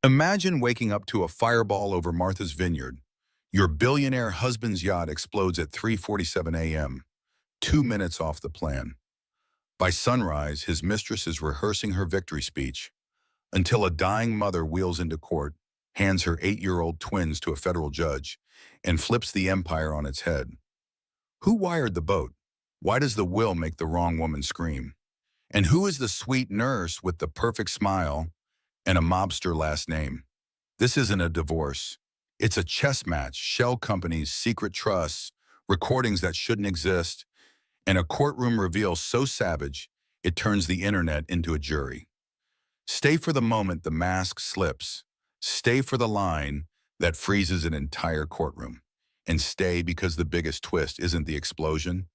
Imagine waking up to a fireball over Martha's Vineyard. Your billionaire husband's yacht explodes at 3:47 a.m., 2 minutes off the plan. By sunrise, his mistress is rehearsing her victory speech until a dying mother wheels into court, hands her 8-year-old twins to a federal judge, and flips the empire on its head. Who wired the boat? Why does the will make the wrong woman scream? And who is the sweet nurse with the perfect smile and a mobster last name? This isn't a divorce. It's a chess match, shell companies, secret trusts, recordings that shouldn't exist, and a courtroom reveal so savage it turns the internet into a jury. Stay for the moment the mask slips. Stay for the line that freezes an entire courtroom. And stay because the biggest twist isn't the explosion,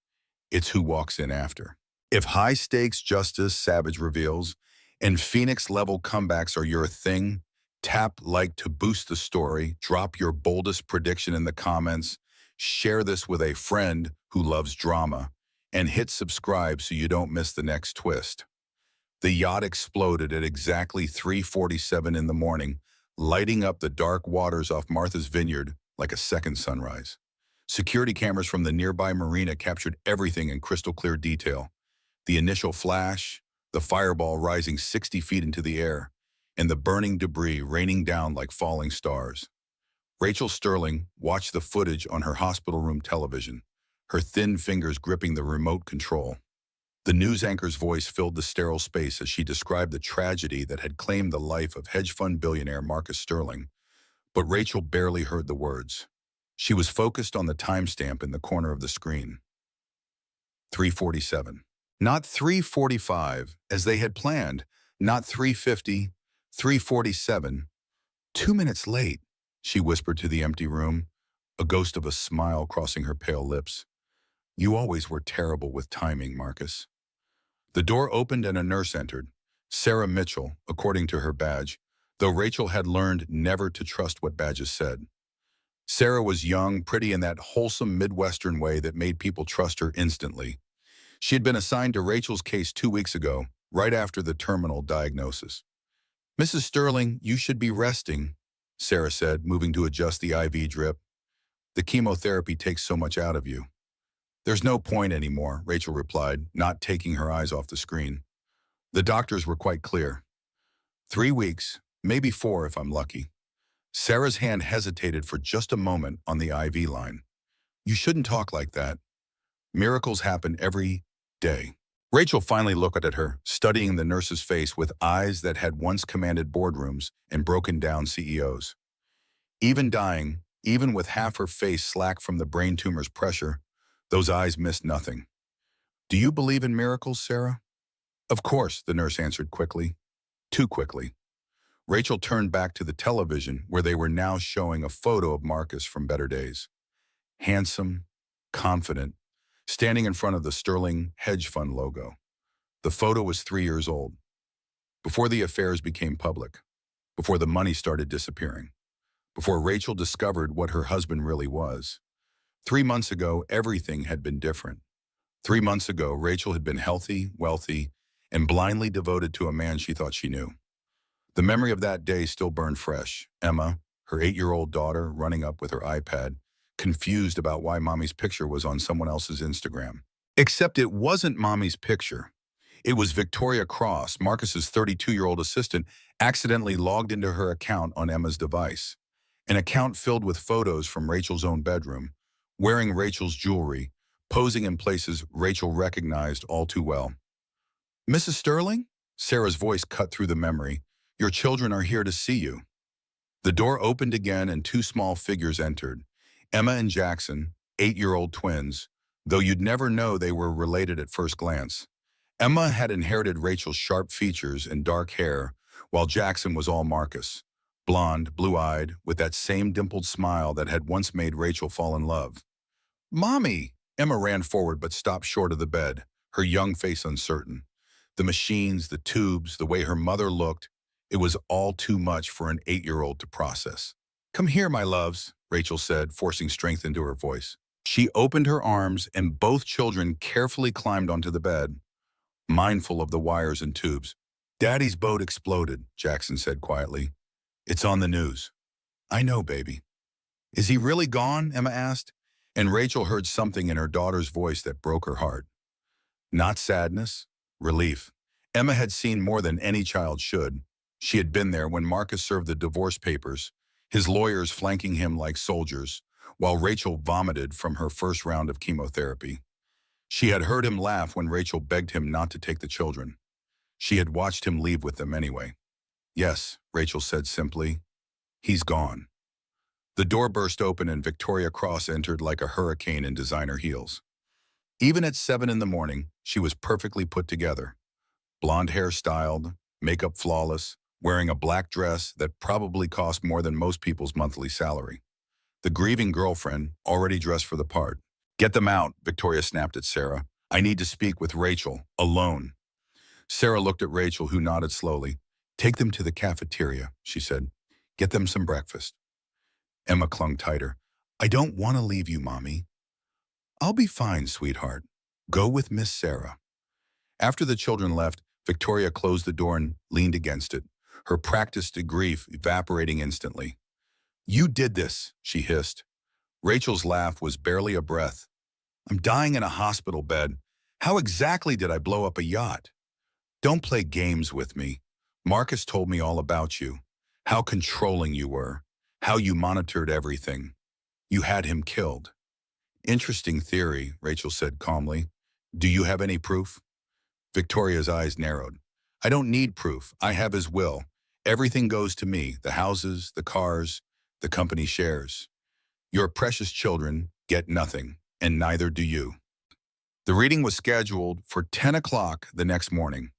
it's who walks in after. If high-stakes justice, savage reveals, and Phoenix-level comebacks are your thing, tap like to boost the story, drop your boldest prediction in the comments, share this with a friend who loves drama, and hit subscribe so you don't miss the next twist. The yacht exploded at exactly 3:47 in the morning, lighting up the dark waters off Martha's Vineyard like a second sunrise. Security cameras from the nearby marina captured everything in crystal clear detail. The initial flash, the fireball rising 60 feet into the air, and the burning debris raining down like falling stars. Rachel Sterling watched the footage on her hospital room television, her thin fingers gripping the remote control. The news anchor's voice filled the sterile space as she described the tragedy that had claimed the life of hedge fund billionaire Marcus Sterling, but Rachel barely heard the words. She was focused on the timestamp in the corner of the screen. 3:47. Not 3:45, as they had planned, not 3:50, 3:47. 2 minutes late, she whispered to the empty room, a ghost of a smile crossing her pale lips. You always were terrible with timing, Marcus. The door opened and a nurse entered, Sarah Mitchell, according to her badge, though Rachel had learned never to trust what badges said. Sarah was young, pretty in that wholesome Midwestern way that made people trust her instantly. She had been assigned to Rachel's case 2 weeks ago, right after the terminal diagnosis. Mrs. Sterling, you should be resting, Sarah said, moving to adjust the IV drip. The chemotherapy takes so much out of you. There's no point anymore, Rachel replied, not taking her eyes off the screen. The doctors were quite clear. 3 weeks, maybe 4 if I'm lucky. Sarah's hand hesitated for just a moment on the IV line. You shouldn't talk like that. Miracles happen every day. Rachel finally looked at her, studying the nurse's face with eyes that had once commanded boardrooms and broken down CEOs. Even dying, even with half her face slack from the brain tumor's pressure, those eyes missed nothing. Do you believe in miracles, Sarah? Of course, the nurse answered quickly. Too quickly. Rachel turned back to the television where they were now showing a photo of Marcus from better days. Handsome, confident, standing in front of the Sterling hedge fund logo. The photo was 3 years old, before the affairs became public, before the money started disappearing, before Rachel discovered what her husband really was. 3 months ago, everything had been different. 3 months ago, Rachel had been healthy, wealthy, and blindly devoted to a man she thought she knew. The memory of that day still burned fresh. Emma, her 8-year-old daughter, running up with her iPad, confused about why Mommy's picture was on someone else's Instagram. Except it wasn't Mommy's picture. It was Victoria Cross, Marcus's 32-year-old assistant, accidentally logged into her account on Emma's device. An account filled with photos from Rachel's own bedroom, wearing Rachel's jewelry, posing in places Rachel recognized all too well. Mrs. Sterling? Sarah's voice cut through the memory. Your children are here to see you. The door opened again and 2 small figures entered. Emma and Jackson, 8-year-old twins, though you'd never know they were related at first glance. Emma had inherited Rachel's sharp features and dark hair, while Jackson was all Marcus, blonde, blue-eyed, with that same dimpled smile that had once made Rachel fall in love. Mommy! Emma ran forward but stopped short of the bed, her young face uncertain. The machines, the tubes, the way her mother looked, it was all too much for an 8-year-old to process. Come here, my loves, Rachel said, forcing strength into her voice. She opened her arms and both children carefully climbed onto the bed, mindful of the wires and tubes. Daddy's boat exploded, Jackson said quietly. It's on the news. I know, baby. Is he really gone? Emma asked. And Rachel heard something in her daughter's voice that broke her heart. Not sadness, relief. Emma had seen more than any child should. She had been there when Marcus served the divorce papers, his lawyers flanking him like soldiers, while Rachel vomited from her first round of chemotherapy. She had heard him laugh when Rachel begged him not to take the children. She had watched him leave with them anyway. Yes, Rachel said simply. He's gone. The door burst open and Victoria Cross entered like a hurricane in designer heels. Even at 7 in the morning, she was perfectly put together. Blonde hair styled, makeup flawless, wearing a black dress that probably cost more than most people's monthly salary. The grieving girlfriend, already dressed for the part. Get them out, Victoria snapped at Sarah. I need to speak with Rachel, alone. Sarah looked at Rachel, who nodded slowly. Take them to the cafeteria, she said. Get them some breakfast. Emma clung tighter. I don't want to leave you, Mommy. I'll be fine, sweetheart. Go with Miss Sarah. After the children left, Victoria closed the door and leaned against it, her practiced grief evaporating instantly. You did this, she hissed. Rachel's laugh was barely a breath. I'm dying in a hospital bed. How exactly did I blow up a yacht? Don't play games with me. Marcus told me all about you. How controlling you were. How you monitored everything. You had him killed. Interesting theory, Rachel said calmly. Do you have any proof? Victoria's eyes narrowed. I don't need proof. I have his will. Everything goes to me, the houses, the cars, the company shares. Your precious children get nothing, and neither do you. The reading was scheduled for 10 o'clock the next morning,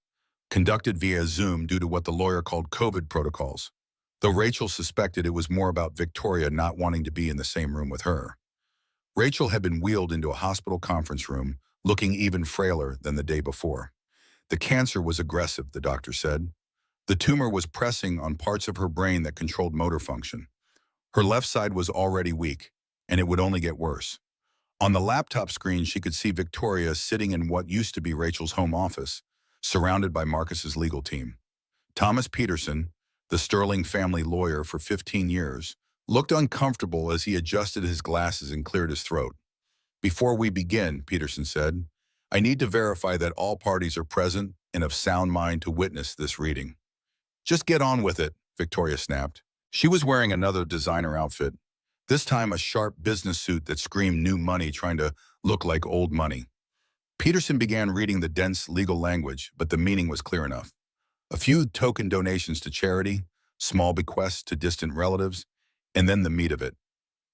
conducted via Zoom due to what the lawyer called COVID protocols, though Rachel suspected it was more about Victoria not wanting to be in the same room with her. Rachel had been wheeled into a hospital conference room, looking even frailer than the day before. The cancer was aggressive, the doctor said. The tumor was pressing on parts of her brain that controlled motor function. Her left side was already weak, and it would only get worse. On the laptop screen, she could see Victoria sitting in what used to be Rachel's home office, surrounded by Marcus's legal team. Thomas Peterson, the Sterling family lawyer for 15 years, looked uncomfortable as he adjusted his glasses and cleared his throat. Before we begin, Peterson said, I need to verify that all parties are present and of sound mind to witness this reading. Just get on with it, Victoria snapped. She was wearing another designer outfit, this time a sharp business suit that screamed new money trying to look like old money. Peterson began reading the dense legal language, but the meaning was clear enough. A few token donations to charity, small bequests to distant relatives, and then the meat of it.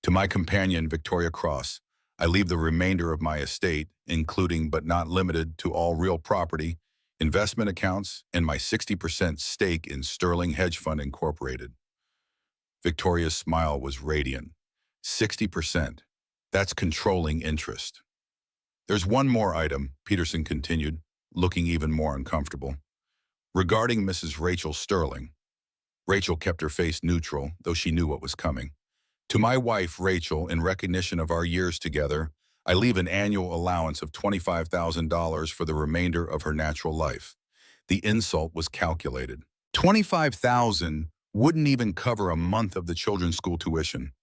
To my companion, Victoria Cross, I leave the remainder of my estate, including but not limited to all real property, investment accounts, and my 60% stake in Sterling Hedge Fund Incorporated. Victoria's smile was radiant. 60%. That's controlling interest. There's one more item, Peterson continued, looking even more uncomfortable. Regarding Mrs. Rachel Sterling. Rachel kept her face neutral, though she knew what was coming. To my wife, Rachel, in recognition of our years together, I leave an annual allowance of $25,000 for the remainder of her natural life. The insult was calculated. $25,000 wouldn't even cover a month of the children's school tuition.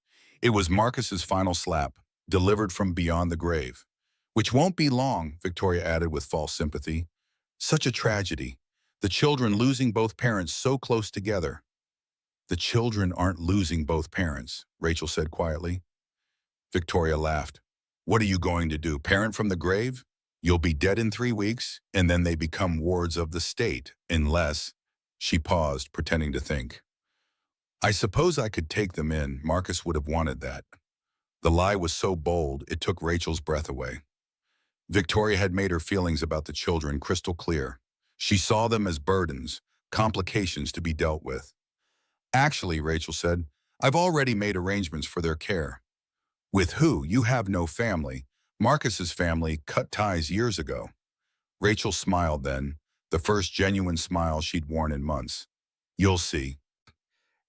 It was Marcus's final slap, delivered from beyond the grave. Which won't be long, Victoria added with false sympathy. Such a tragedy. The children losing both parents so close together. The children aren't losing both parents, Rachel said quietly. Victoria laughed. What are you going to do, parent from the grave? You'll be dead in 3 weeks, and then they become wards of the state, unless... She paused, pretending to think. I suppose I could take them in. Marcus would have wanted that. The lie was so bold, it took Rachel's breath away. Victoria had made her feelings about the children crystal clear. She saw them as burdens, complications to be dealt with. Actually, Rachel said, I've already made arrangements for their care. With who? You have no family. Marcus's family cut ties years ago. Rachel smiled then, the first genuine smile she'd worn in months. You'll see.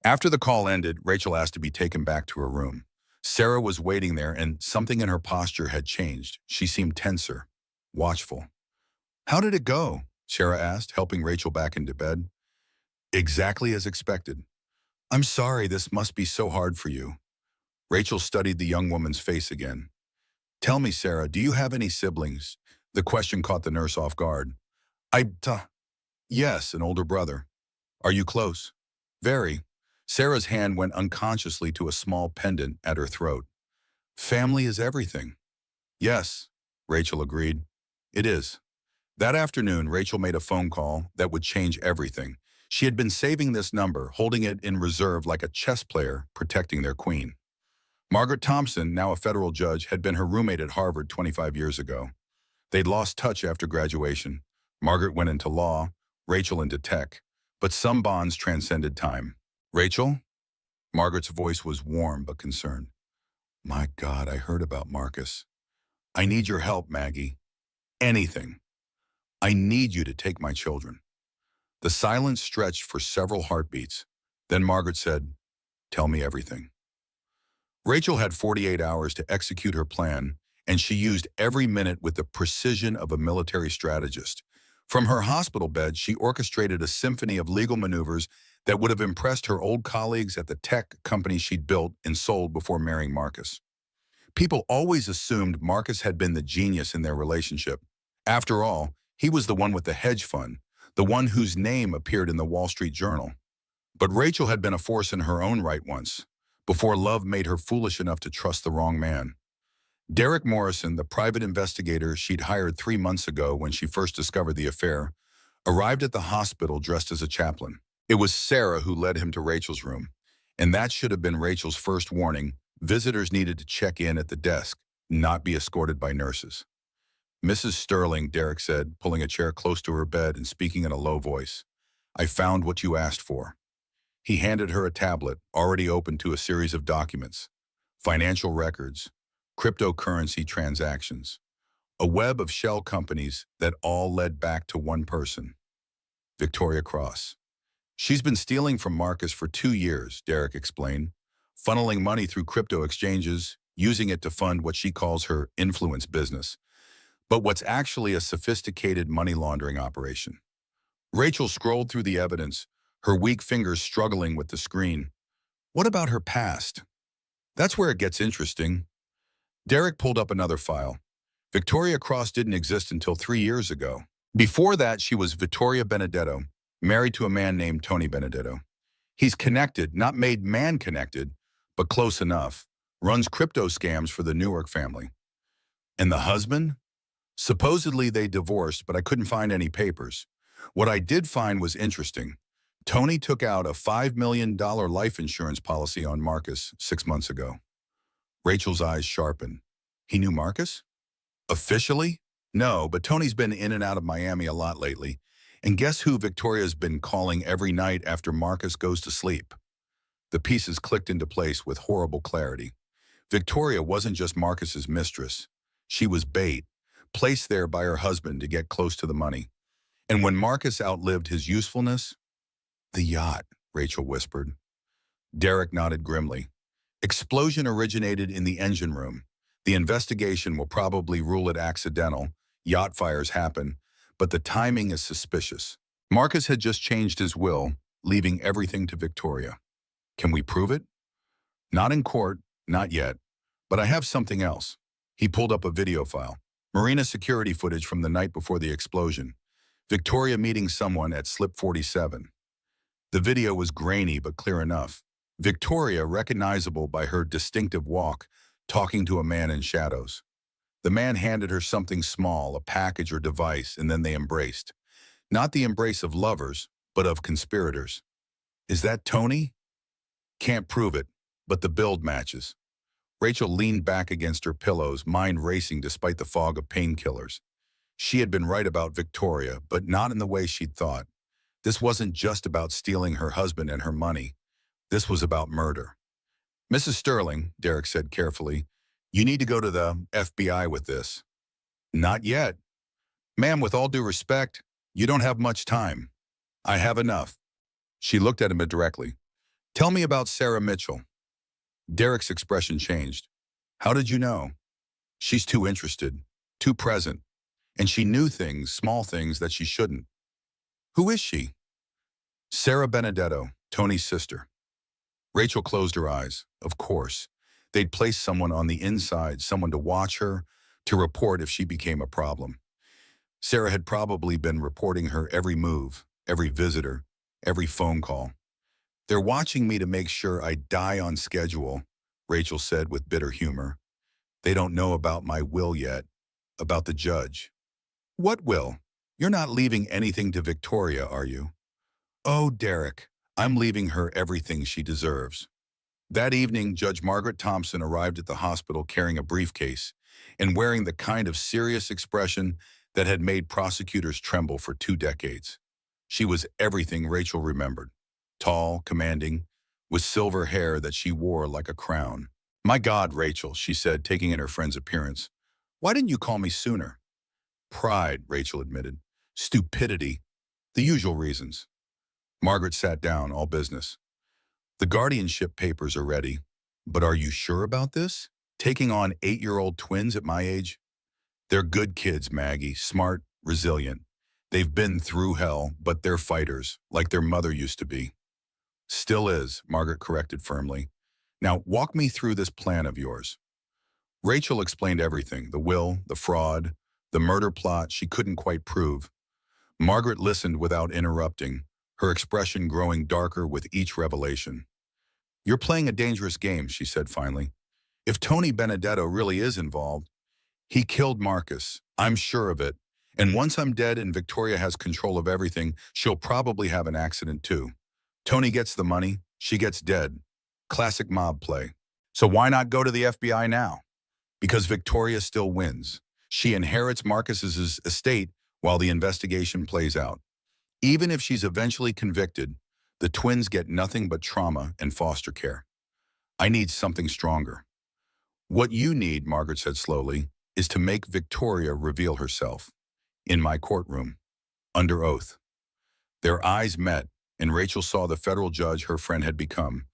After the call ended, Rachel asked to be taken back to her room. Sarah was waiting there, and something in her posture had changed. She seemed tenser, watchful. How did it go? Sarah asked, helping Rachel back into bed. Exactly as expected. I'm sorry, this must be so hard for you. Rachel studied the young woman's face again. Tell me, Sarah, do you have any siblings? The question caught the nurse off guard. Yes, an older brother. Are you close? Very. Sarah's hand went unconsciously to a small pendant at her throat. Family is everything. Yes, Rachel agreed. It is. That afternoon, Rachel made a phone call that would change everything. She had been saving this number, holding it in reserve like a chess player protecting their queen. Margaret Thompson, now a federal judge, had been her roommate at Harvard 25 years ago. They'd lost touch after graduation. Margaret went into law, Rachel into tech, but some bonds transcended time. Rachel? Margaret's voice was warm but concerned. My God, I heard about Marcus. I need your help, Maggie. Anything. I need you to take my children. The silence stretched for several heartbeats. Then Margaret said, tell me everything. Rachel had 48 hours to execute her plan, and she used every minute with the precision of a military strategist. From her hospital bed, she orchestrated a symphony of legal maneuvers that would have impressed her old colleagues at the tech company she'd built and sold before marrying Marcus. People always assumed Marcus had been the genius in their relationship. After all, he was the one with the hedge fund, the one whose name appeared in the Wall Street Journal. But Rachel had been a force in her own right once, before love made her foolish enough to trust the wrong man. Derek Morrison, the private investigator she'd hired 3 months ago when she first discovered the affair, arrived at the hospital dressed as a chaplain. It was Sarah who led him to Rachel's room, and that should have been Rachel's first warning. Visitors needed to check in at the desk, not be escorted by nurses. Mrs. Sterling, Derek said, pulling a chair close to her bed and speaking in a low voice. I found what you asked for. He handed her a tablet, already open to a series of documents, financial records, cryptocurrency transactions, a web of shell companies that all led back to one person, Victoria Cross. She's been stealing from Marcus for 2 years, Derek explained, funneling money through crypto exchanges, using it to fund what she calls her influence business, but what's actually a sophisticated money laundering operation. Rachel scrolled through the evidence, her weak fingers struggling with the screen. What about her past? That's where it gets interesting. Derek pulled up another file. Victoria Cross didn't exist until 3 years ago. Before that, she was Vittoria Benedetto, married to a man named Tony Benedetto. He's connected, not made man connected, but close enough. Runs crypto scams for the Newark family. And the husband? Supposedly they divorced, but I couldn't find any papers. What I did find was interesting. Tony took out a $5 million life insurance policy on Marcus 6 months ago. Rachel's eyes sharpened. He knew Marcus? Officially? No, but Tony's been in and out of Miami a lot lately. And guess who Victoria's been calling every night after Marcus goes to sleep? The pieces clicked into place with horrible clarity. Victoria wasn't just Marcus's mistress. She was bait, placed there by her husband to get close to the money. And when Marcus outlived his usefulness, the yacht, Rachel whispered. Derek nodded grimly. Explosion originated in the engine room. The investigation will probably rule it accidental. Yacht fires happen, but the timing is suspicious. Marcus had just changed his will, leaving everything to Victoria. Can we prove it? Not in court, not yet, but I have something else. He pulled up a video file. Marina security footage from the night before the explosion. Victoria meeting someone at Slip 47. The video was grainy but clear enough. Victoria, recognizable by her distinctive walk, talking to a man in shadows. The man handed her something small, a package or device, and then they embraced. Not the embrace of lovers, but of conspirators. Is that Tony? Can't prove it, but the build matches. Rachel leaned back against her pillows, mind racing despite the fog of painkillers. She had been right about Victoria, but not in the way she'd thought. This wasn't just about stealing her husband and her money. This was about murder. Mrs. Sterling, Derek said carefully, you need to go to the FBI with this. Not yet. Ma'am, with all due respect, you don't have much time. I have enough. She looked at him directly. Tell me about Sarah Mitchell. Derek's expression changed. How did you know? She's too interested, too present, and she knew things, small things, that she shouldn't. Who is she? Sarah Benedetto, Tony's sister. Rachel closed her eyes. Of course. They'd place someone on the inside, someone to watch her, to report if she became a problem. Sarah had probably been reporting her every move, every visitor, every phone call. They're watching me to make sure I die on schedule, Rachel said with bitter humor. They don't know about my will yet, about the judge. What will? You're not leaving anything to Victoria, are you? Oh, Derek, I'm leaving her everything she deserves. That evening, Judge Margaret Thompson arrived at the hospital carrying a briefcase and wearing the kind of serious expression that had made prosecutors tremble for 2 decades. She was everything Rachel remembered. Tall, commanding, with silver hair that she wore like a crown. My God, Rachel, she said, taking in her friend's appearance. Why didn't you call me sooner? Pride, Rachel admitted. Stupidity. The usual reasons. Margaret sat down, all business. The guardianship papers are ready. But are you sure about this? Taking on 8-year-old twins at my age? They're good kids, Maggie, smart, resilient. They've been through hell, but they're fighters, like their mother used to be. Still is, Margaret corrected firmly. Now, walk me through this plan of yours. Rachel explained everything, the will, the fraud, the murder plot she couldn't quite prove. Margaret listened without interrupting, her expression growing darker with each revelation. You're playing a dangerous game, she said finally. If Tony Benedetto really is involved, he killed Marcus, I'm sure of it. And once I'm dead and Victoria has control of everything, she'll probably have an accident too. Tony gets the money, she gets dead. Classic mob play. So why not go to the FBI now? Because Victoria still wins. She inherits Marcus's estate while the investigation plays out. Even if she's eventually convicted, the twins get nothing but trauma and foster care. I need something stronger. What you need, Margaret said slowly, is to make Victoria reveal herself. In my courtroom. Under oath. Their eyes met, and Rachel saw the federal judge her friend had become.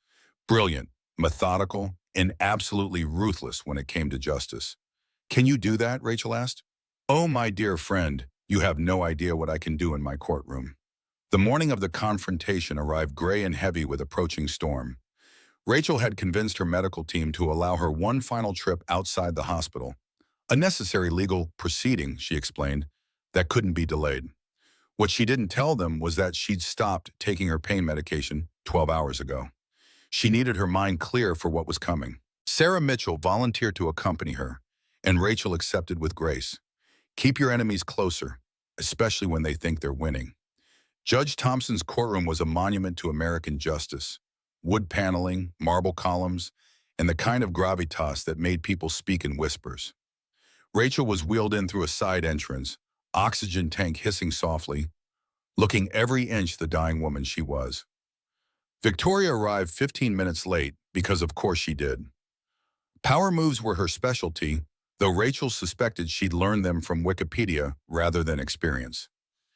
Brilliant, methodical, and absolutely ruthless when it came to justice. Can you do that? Rachel asked. Oh, my dear friend, you have no idea what I can do in my courtroom. The morning of the confrontation arrived gray and heavy with approaching storm. Rachel had convinced her medical team to allow her one final trip outside the hospital. A necessary legal proceeding, she explained, that couldn't be delayed. What she didn't tell them was that she'd stopped taking her pain medication 12 hours ago. She needed her mind clear for what was coming. Sarah Mitchell volunteered to accompany her, and Rachel accepted with grace. Keep your enemies closer, especially when they think they're winning. Judge Thompson's courtroom was a monument to American justice. Wood paneling, marble columns, and the kind of gravitas that made people speak in whispers. Rachel was wheeled in through a side entrance, oxygen tank hissing softly, looking every inch the dying woman she was. Victoria arrived 15 minutes late, because of course she did. Power moves were her specialty, though Rachel suspected she'd learned them from Wikipedia rather than experience.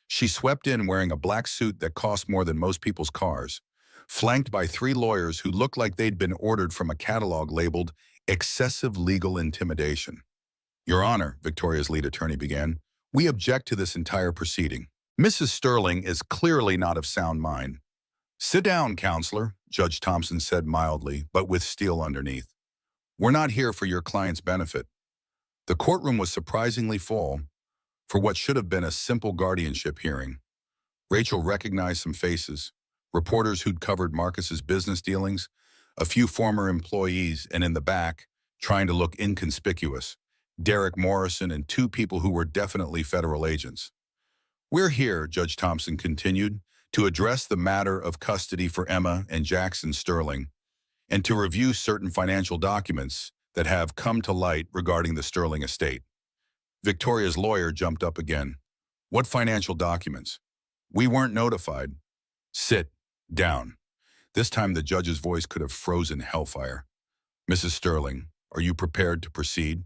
She swept in wearing a black suit that cost more than most people's cars, flanked by 3 lawyers who looked like they'd been ordered from a catalog labeled excessive legal intimidation. Your Honor, Victoria's lead attorney began, we object to this entire proceeding. Mrs. Sterling is clearly not of sound mind. Sit down, counselor, Judge Thompson said mildly, but with steel underneath. We're not here for your client's benefit. The courtroom was surprisingly full for what should have been a simple guardianship hearing. Rachel recognized some faces, reporters who'd covered Marcus's business dealings, a few former employees, and in the back, trying to look inconspicuous, Derek Morrison and 2 people who were definitely federal agents. We're here, Judge Thompson continued, to address the matter of custody for Emma and Jackson Sterling, and to review certain financial documents that have come to light regarding the Sterling estate. Victoria's lawyer jumped up again. What financial documents? We weren't notified. Sit down. This time the judge's voice could have frozen hellfire. Mrs. Sterling, are you prepared to proceed?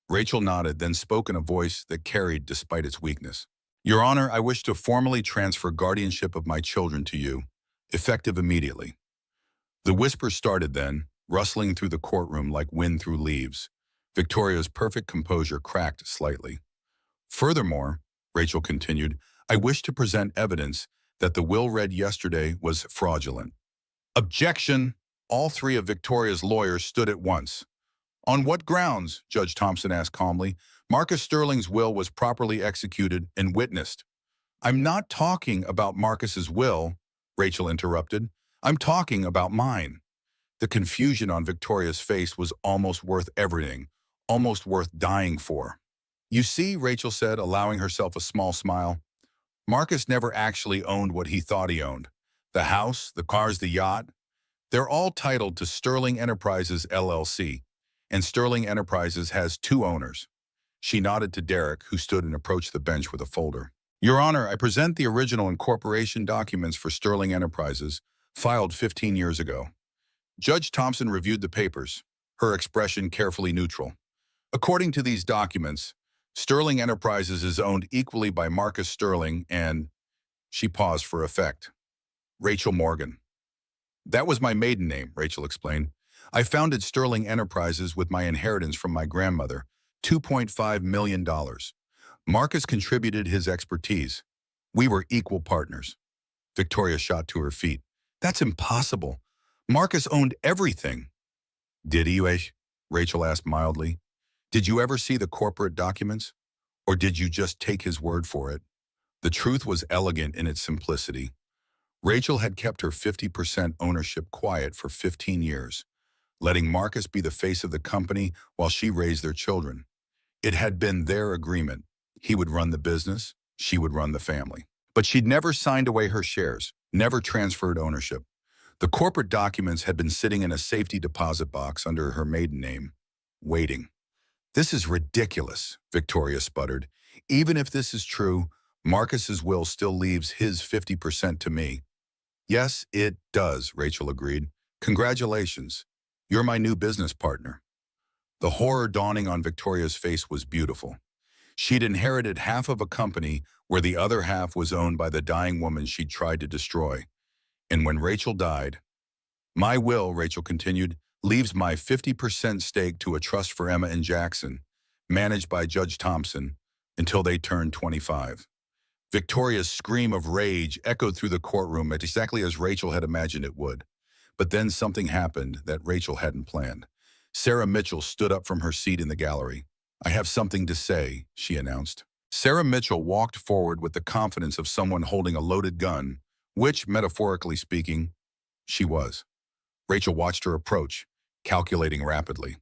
Rachel nodded, then spoke in a voice that carried despite its weakness. Your Honor, I wish to formally transfer guardianship of my children to you, effective immediately. The whisper started then, rustling through the courtroom like wind through leaves. Victoria's perfect composure cracked slightly. Furthermore, Rachel continued, I wish to present evidence that the will read yesterday was fraudulent. Objection! All three of Victoria's lawyers stood at once. On what grounds? Judge Thompson asked calmly. Marcus Sterling's will was properly executed and witnessed. I'm not talking about Marcus's will, Rachel interrupted. I'm talking about mine. The confusion on Victoria's face was almost worth everything, almost worth dying for. You see, Rachel said, allowing herself a small smile, Marcus never actually owned what he thought he owned. The house, the cars, the yacht, they're all titled to Sterling Enterprises, LLC, and Sterling Enterprises has two owners. She nodded to Derek, who stood and approached the bench with a folder. Your Honor, I present the original incorporation documents for Sterling Enterprises, filed 15 years ago. Judge Thompson reviewed the papers, her expression carefully neutral. According to these documents, Sterling Enterprises is owned equally by Marcus Sterling and, she paused for effect, Rachel Morgan. That was my maiden name, Rachel explained. I founded Sterling Enterprises with my inheritance from my grandmother, $2.5 million. Marcus contributed his expertise. We were equal partners. Victoria shot to her feet. That's impossible. Marcus owned everything. Did he, Rachel asked mildly. Did you ever see the corporate documents? Or did you just take his word for it? The truth was elegant in its simplicity. Rachel had kept her 50% ownership quiet for 15 years, letting Marcus be the face of the company while she raised their children. It had been their agreement. He would run the business, she would run the family. But she'd never signed away her shares, never transferred ownership. The corporate documents had been sitting in a safety deposit box under her maiden name, waiting. This is ridiculous, Victoria sputtered. Even if this is true, Marcus's will still leaves his 50% to me. Yes, it does, Rachel agreed. Congratulations. You're my new business partner. The horror dawning on Victoria's face was beautiful. She'd inherited half of a company where the other half was owned by the dying woman she'd tried to destroy. And when Rachel died, my will, Rachel continued, leaves my 50% stake to a trust for Emma and Jackson, managed by Judge Thompson, until they turned 25. Victoria's scream of rage echoed through the courtroom exactly as Rachel had imagined it would. But then something happened that Rachel hadn't planned. Sarah Mitchell stood up from her seat in the gallery. I have something to say, she announced. Sarah Mitchell walked forward with the confidence of someone holding a loaded gun, which, metaphorically speaking, she was. Rachel watched her approach, calculating rapidly.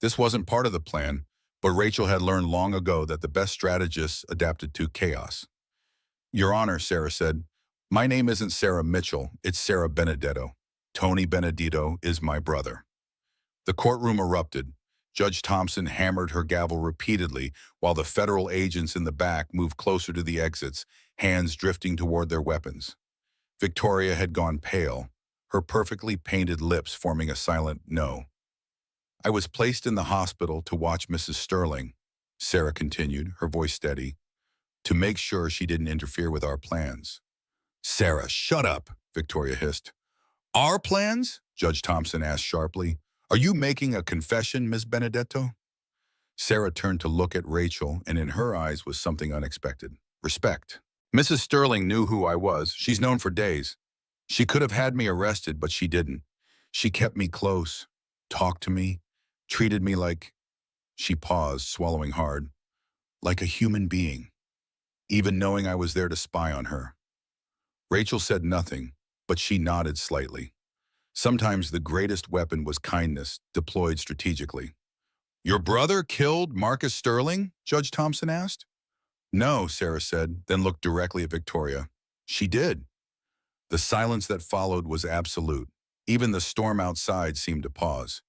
This wasn't part of the plan, but Rachel had learned long ago that the best strategists adapted to chaos. Your Honor, Sarah said, my name isn't Sarah Mitchell, it's Sarah Benedetto. Tony Benedetto is my brother. The courtroom erupted. Judge Thompson hammered her gavel repeatedly while the federal agents in the back moved closer to the exits, hands drifting toward their weapons. Victoria had gone pale, her perfectly painted lips forming a silent no. I was placed in the hospital to watch Mrs. Sterling, Sarah continued, her voice steady, to make sure she didn't interfere with our plans. Sarah, shut up, Victoria hissed. Our plans? Judge Thompson asked sharply. Are you making a confession, Miss Benedetto? Sarah turned to look at Rachel, and in her eyes was something unexpected. Respect. Mrs. Sterling knew who I was. She's known for days. She could have had me arrested, but she didn't. She kept me close, talked to me, treated me like, she paused, swallowing hard, like a human being, even knowing I was there to spy on her. Rachel said nothing, but she nodded slightly. Sometimes the greatest weapon was kindness, deployed strategically. Your brother killed Marcus Sterling? Judge Thompson asked. No, Sarah said, then looked directly at Victoria. She did. The silence that followed was absolute. Even the storm outside seemed to pause.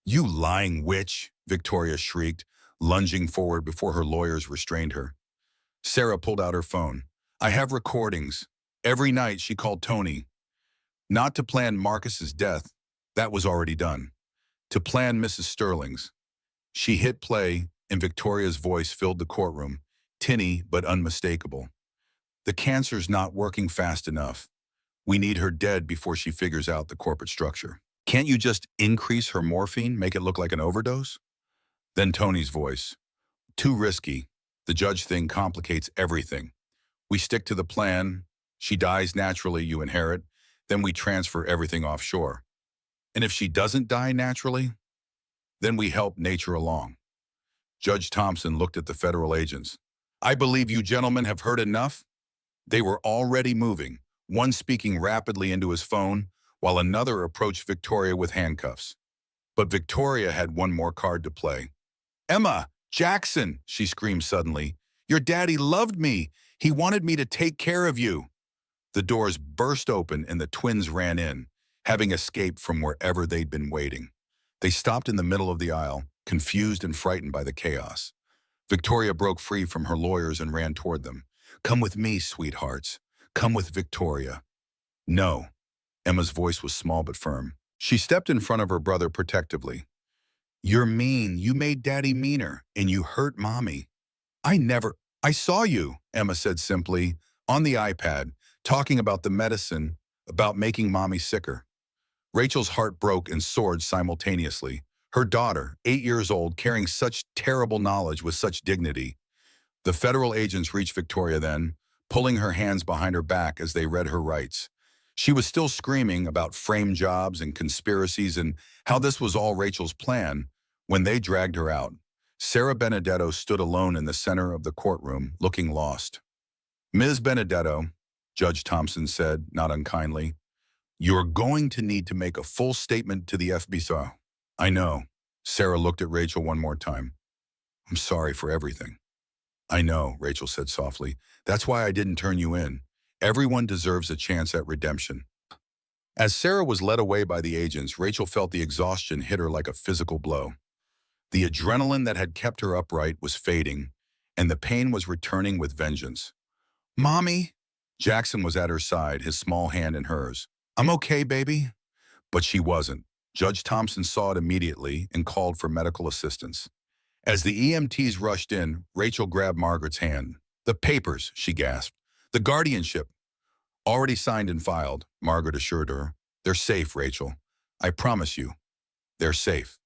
You lying witch, Victoria shrieked, lunging forward before her lawyers restrained her. Sarah pulled out her phone. I have recordings. Every night she called Tony. Not to plan Marcus's death, that was already done. To plan Mrs. Sterling's. She hit play, and Victoria's voice filled the courtroom, tinny but unmistakable. The cancer's not working fast enough. We need her dead before she figures out the corporate structure. Can't you just increase her morphine, make it look like an overdose? Then Tony's voice. Too risky. The judge thing complicates everything. We stick to the plan. She dies naturally, you inherit. Then we transfer everything offshore. And if she doesn't die naturally, then we help nature along. Judge Thompson looked at the federal agents. I believe you gentlemen have heard enough. They were already moving, one speaking rapidly into his phone, while another approached Victoria with handcuffs. But Victoria had one more card to play. Emma, Jackson, she screamed suddenly. Your daddy loved me. He wanted me to take care of you. The doors burst open and the twins ran in, having escaped from wherever they'd been waiting. They stopped in the middle of the aisle, confused and frightened by the chaos. Victoria broke free from her lawyers and ran toward them. Come with me, sweethearts. Come with Victoria. No. Emma's voice was small but firm. She stepped in front of her brother protectively. You're mean. You made Daddy meaner, and you hurt Mommy. I saw you, Emma said simply, on the iPad, talking about the medicine, about making Mommy sicker. Rachel's heart broke and soared simultaneously. Her daughter, 8 years old, carrying such terrible knowledge with such dignity. The federal agents reached Victoria then, pulling her hands behind her back as they read her rights. She was still screaming about frame jobs and conspiracies and how this was all Rachel's plan when they dragged her out. Sarah Benedetto stood alone in the center of the courtroom, looking lost. Ms. Benedetto, Judge Thompson said, not unkindly, you're going to need to make a full statement to the FBI. I know. Sarah looked at Rachel one more time. I'm sorry for everything. I know, Rachel said softly. That's why I didn't turn you in. Everyone deserves a chance at redemption. As Sarah was led away by the agents, Rachel felt the exhaustion hit her like a physical blow. The adrenaline that had kept her upright was fading, and the pain was returning with vengeance. Mommy? Jackson was at her side, his small hand in hers. I'm okay, baby. But she wasn't. Judge Thompson saw it immediately and called for medical assistance. As the EMTs rushed in, Rachel grabbed Margaret's hand. The papers, she gasped. The guardianship. Already signed and filed, Margaret assured her. They're safe, Rachel. I promise you. They're safe.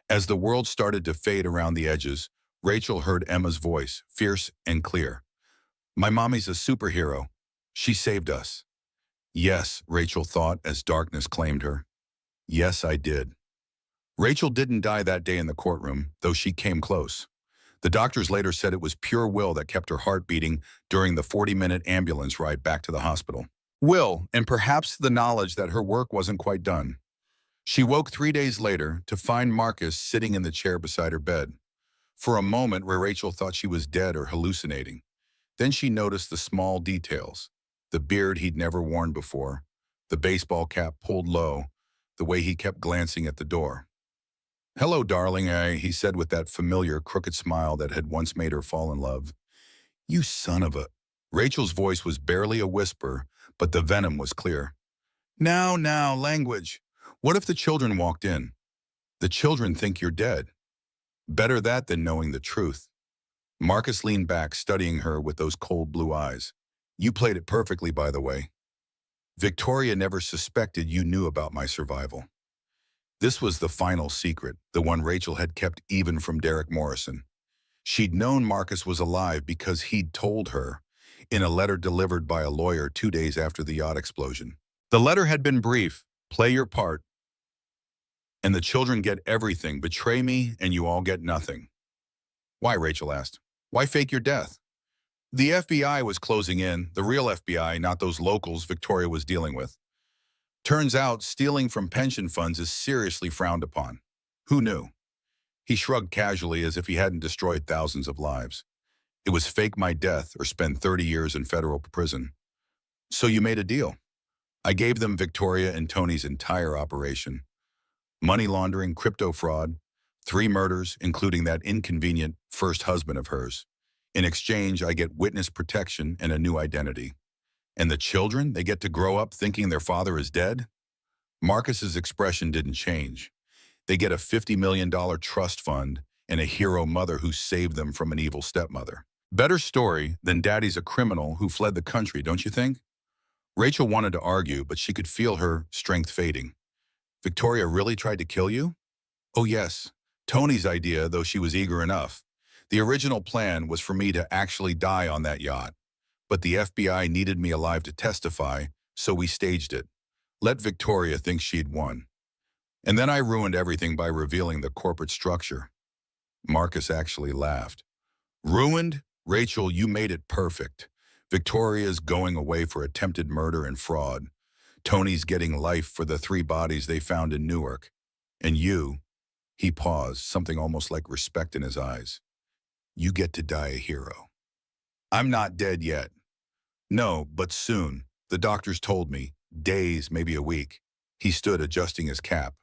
As the world started to fade around the edges, Rachel heard Emma's voice, fierce and clear. My mommy's a superhero. She saved us. Yes, Rachel thought as darkness claimed her. Yes, I did. Rachel didn't die that day in the courtroom, though she came close. The doctors later said it was pure will that kept her heart beating during the 40-minute ambulance ride back to the hospital. Will, and perhaps the knowledge that her work wasn't quite done. She woke 3 days later to find Marcus sitting in the chair beside her bed. For a moment where Rachel thought she was dead or hallucinating. Then she noticed the small details. The beard he'd never worn before, the baseball cap pulled low, the way he kept glancing at the door. Hello, darling, he said with that familiar crooked smile that had once made her fall in love. You son of a... Rachel's voice was barely a whisper, but the venom was clear. Now, language. What if the children walked in? The children think you're dead. Better that than knowing the truth. Marcus leaned back, studying her with those cold blue eyes. You played it perfectly, by the way. Victoria never suspected you knew about my survival. This was the final secret, the one Rachel had kept even from Derek Morrison. She'd known Marcus was alive because he'd told her, in a letter delivered by a lawyer 2 days after the yacht explosion. The letter had been brief, play your part, and the children get everything, betray me, and you all get nothing. Why, Rachel asked. Why fake your death? The FBI was closing in, the real FBI, not those locals Victoria was dealing with. Turns out stealing from pension funds is seriously frowned upon. Who knew? He shrugged casually as if he hadn't destroyed thousands of lives. It was fake my death or spend 30 years in federal prison. So you made a deal. I gave them Victoria and Tony's entire operation. Money laundering, crypto fraud, 3 murders, including that inconvenient first husband of hers. In exchange, I get witness protection and a new identity. And the children, they get to grow up thinking their father is dead? Marcus's expression didn't change. They get a $50 million trust fund and a hero mother who saved them from an evil stepmother. Better story than Daddy's a criminal who fled the country, don't you think? Rachel wanted to argue, but she could feel her strength fading. Victoria really tried to kill you? Oh yes, Tony's idea, though she was eager enough. The original plan was for me to actually die on that yacht. But the FBI needed me alive to testify, so we staged it. Let Victoria think she'd won. And then I ruined everything by revealing the corporate structure. Marcus actually laughed. Ruined? Rachel, you made it perfect. Victoria's going away for attempted murder and fraud. Tony's getting life for the 3 bodies they found in Newark. And you, he paused, something almost like respect in his eyes. You get to die a hero. I'm not dead yet. No, but soon. The doctors told me. Days, maybe a week. He stood, adjusting his cap.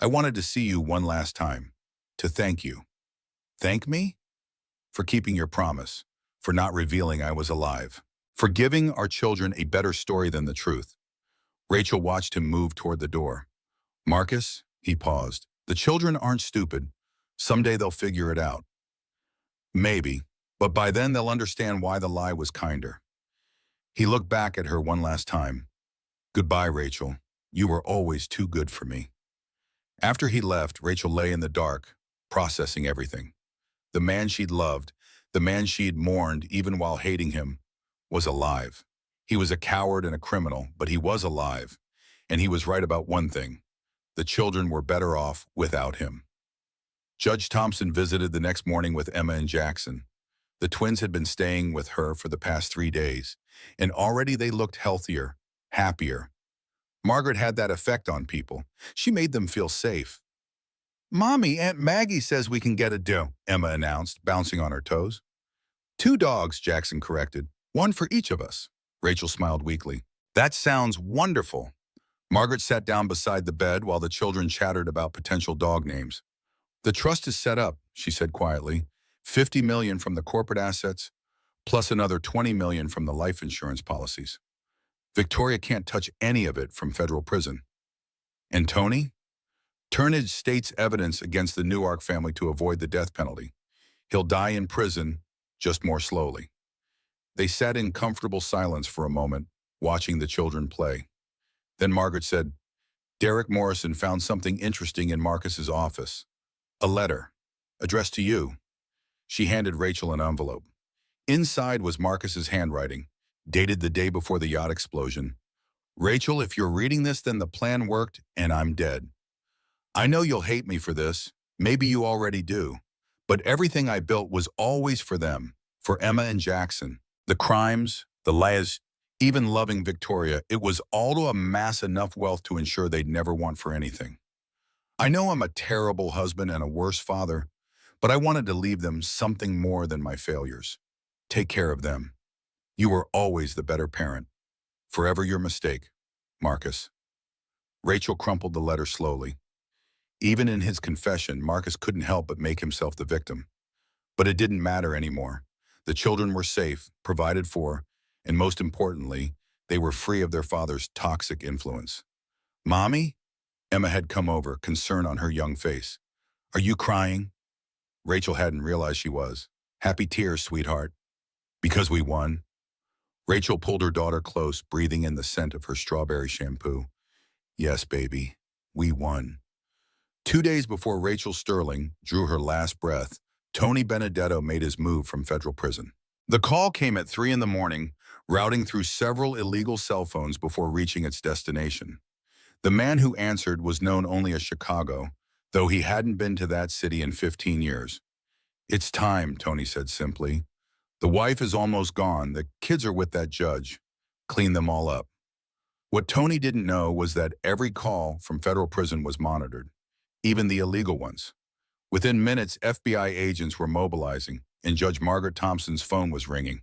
I wanted to see you one last time. To thank you. Thank me? For keeping your promise. For not revealing I was alive. For giving our children a better story than the truth. Rachel watched him move toward the door. Marcus, he paused. The children aren't stupid. Someday they'll figure it out. Maybe, but by then they'll understand why the lie was kinder. He looked back at her one last time. Goodbye, Rachel. You were always too good for me. After he left, Rachel lay in the dark, processing everything. The man she'd loved, the man she'd mourned even while hating him, was alive. He was a coward and a criminal, but he was alive. And he was right about one thing. The children were better off without him. Judge Thompson visited the next morning with Emma and Jackson. The twins had been staying with her for the past 3 days, and already they looked healthier, happier. Margaret had that effect on people. She made them feel safe. Mommy, Aunt Maggie says we can get a do, Emma announced, bouncing on her toes. 2 dogs, Jackson corrected. 1 for each of us. Rachel smiled weakly. That sounds wonderful. Margaret sat down beside the bed while the children chattered about potential dog names. The trust is set up, she said quietly. $50 million from the corporate assets, plus another $20 million from the life insurance policies. Victoria can't touch any of it from federal prison. And Tony? Turnage states evidence against the Newark family to avoid the death penalty. He'll die in prison, just more slowly. They sat in comfortable silence for a moment, watching the children play. Then Margaret said, Derek Morrison found something interesting in Marcus's office. A letter, addressed to you. She handed Rachel an envelope. Inside was Marcus's handwriting, dated the day before the yacht explosion. Rachel, if you're reading this, then the plan worked and I'm dead. I know you'll hate me for this. Maybe you already do. But everything I built was always for them, for Emma and Jackson. The crimes, the lies, even loving Victoria, it was all to amass enough wealth to ensure they'd never want for anything. I know I'm a terrible husband and a worse father, but I wanted to leave them something more than my failures. Take care of them. You were always the better parent. Forever your mistake, Marcus. Rachel crumpled the letter slowly. Even in his confession, Marcus couldn't help but make himself the victim. But it didn't matter anymore. The children were safe, provided for, and most importantly, they were free of their father's toxic influence. Mommy? Emma had come over, concern on her young face. Are you crying? Rachel hadn't realized she was. Happy tears, sweetheart. Because we won. Rachel pulled her daughter close, breathing in the scent of her strawberry shampoo. Yes, baby, we won. 2 days before Rachel Sterling drew her last breath, Tony Benedetto made his move from federal prison. The call came at 3 in the morning, routing through several illegal cell phones before reaching its destination. The man who answered was known only as Chicago, though he hadn't been to that city in 15 years. It's time, Tony said simply. The wife is almost gone. The kids are with that judge. Clean them all up. What Tony didn't know was that every call from federal prison was monitored, even the illegal ones. Within minutes, FBI agents were mobilizing, and Judge Margaret Thompson's phone was ringing.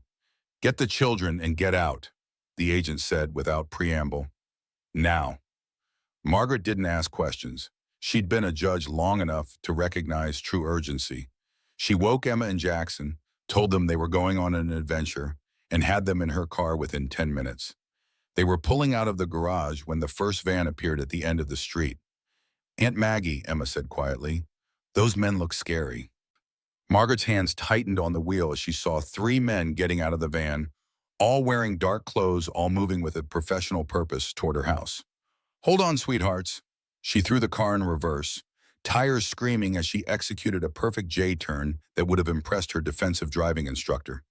Get the children and get out, the agent said without preamble. Now. Margaret didn't ask questions. She'd been a judge long enough to recognize true urgency. She woke Emma and Jackson, told them they were going on an adventure, and had them in her car within 10 minutes. They were pulling out of the garage when the first van appeared at the end of the street. Aunt Maggie, Emma said quietly, those men look scary. Margaret's hands tightened on the wheel as she saw 3 men getting out of the van, all wearing dark clothes, all moving with a professional purpose toward her house. Hold on, sweethearts. She threw the car in reverse, tires screaming as she executed a perfect J-turn that would have impressed her defensive driving instructor.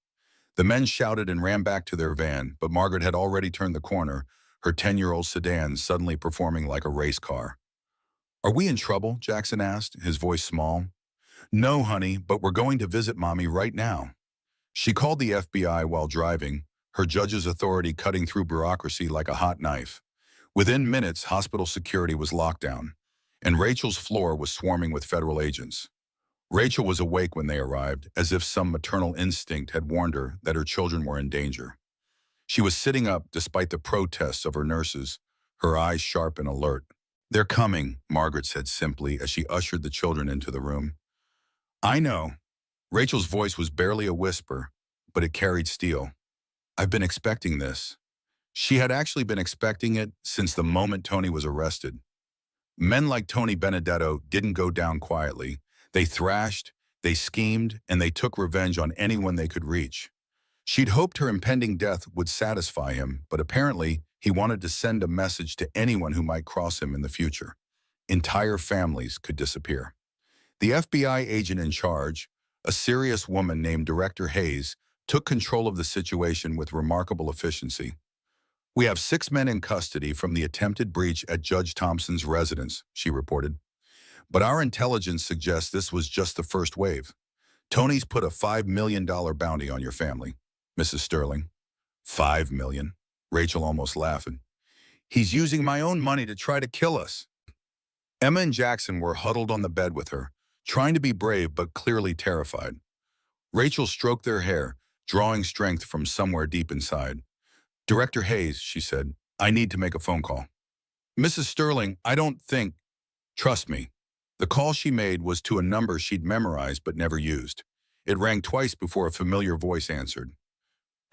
The men shouted and ran back to their van, but Margaret had already turned the corner, her 10-year-old sedan suddenly performing like a race car. Are we in trouble? Jackson asked, his voice small. No, honey, but we're going to visit Mommy right now. She called the FBI while driving, her judge's authority cutting through bureaucracy like a hot knife. Within minutes, hospital security was locked down, and Rachel's floor was swarming with federal agents. Rachel was awake when they arrived, as if some maternal instinct had warned her that her children were in danger. She was sitting up despite the protests of her nurses, her eyes sharp and alert. They're coming, Margaret said simply as she ushered the children into the room. I know. Rachel's voice was barely a whisper, but it carried steel. I've been expecting this. She had actually been expecting it since the moment Tony was arrested. Men like Tony Benedetto didn't go down quietly. They thrashed, they schemed, and they took revenge on anyone they could reach. She'd hoped her impending death would satisfy him, but apparently he wanted to send a message to anyone who might cross him in the future. Entire families could disappear. The FBI agent in charge, a serious woman named Director Hayes, took control of the situation with remarkable efficiency. We have 6 men in custody from the attempted breach at Judge Thompson's residence, she reported. But our intelligence suggests this was just the first wave. Tony's put a $5 million bounty on your family, Mrs. Sterling. $5 million? Rachel almost laughing. He's using my own money to try to kill us. Emma and Jackson were huddled on the bed with her, trying to be brave but clearly terrified. Rachel stroked their hair, drawing strength from somewhere deep inside. Director Hayes, she said, I need to make a phone call. Mrs. Sterling, I don't think... Trust me. The call she made was to a number she'd memorized but never used. It rang twice before a familiar voice answered.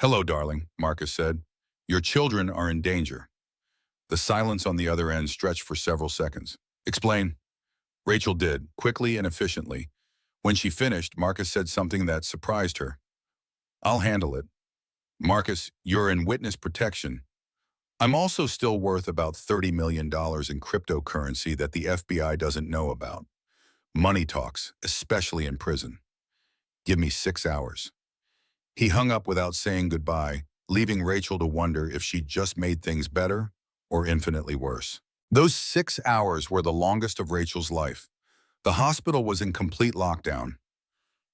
Hello, darling, Marcus said. Your children are in danger. The silence on the other end stretched for several seconds. Explain. Rachel did, quickly and efficiently. When she finished, Marcus said something that surprised her. I'll handle it. Marcus, you're in witness protection. I'm also still worth about $30 million in cryptocurrency that the FBI doesn't know about. Money talks, especially in prison. Give me 6 hours. He hung up without saying goodbye, leaving Rachel to wonder if she'd just made things better or infinitely worse. Those 6 hours were the longest of Rachel's life. The hospital was in complete lockdown.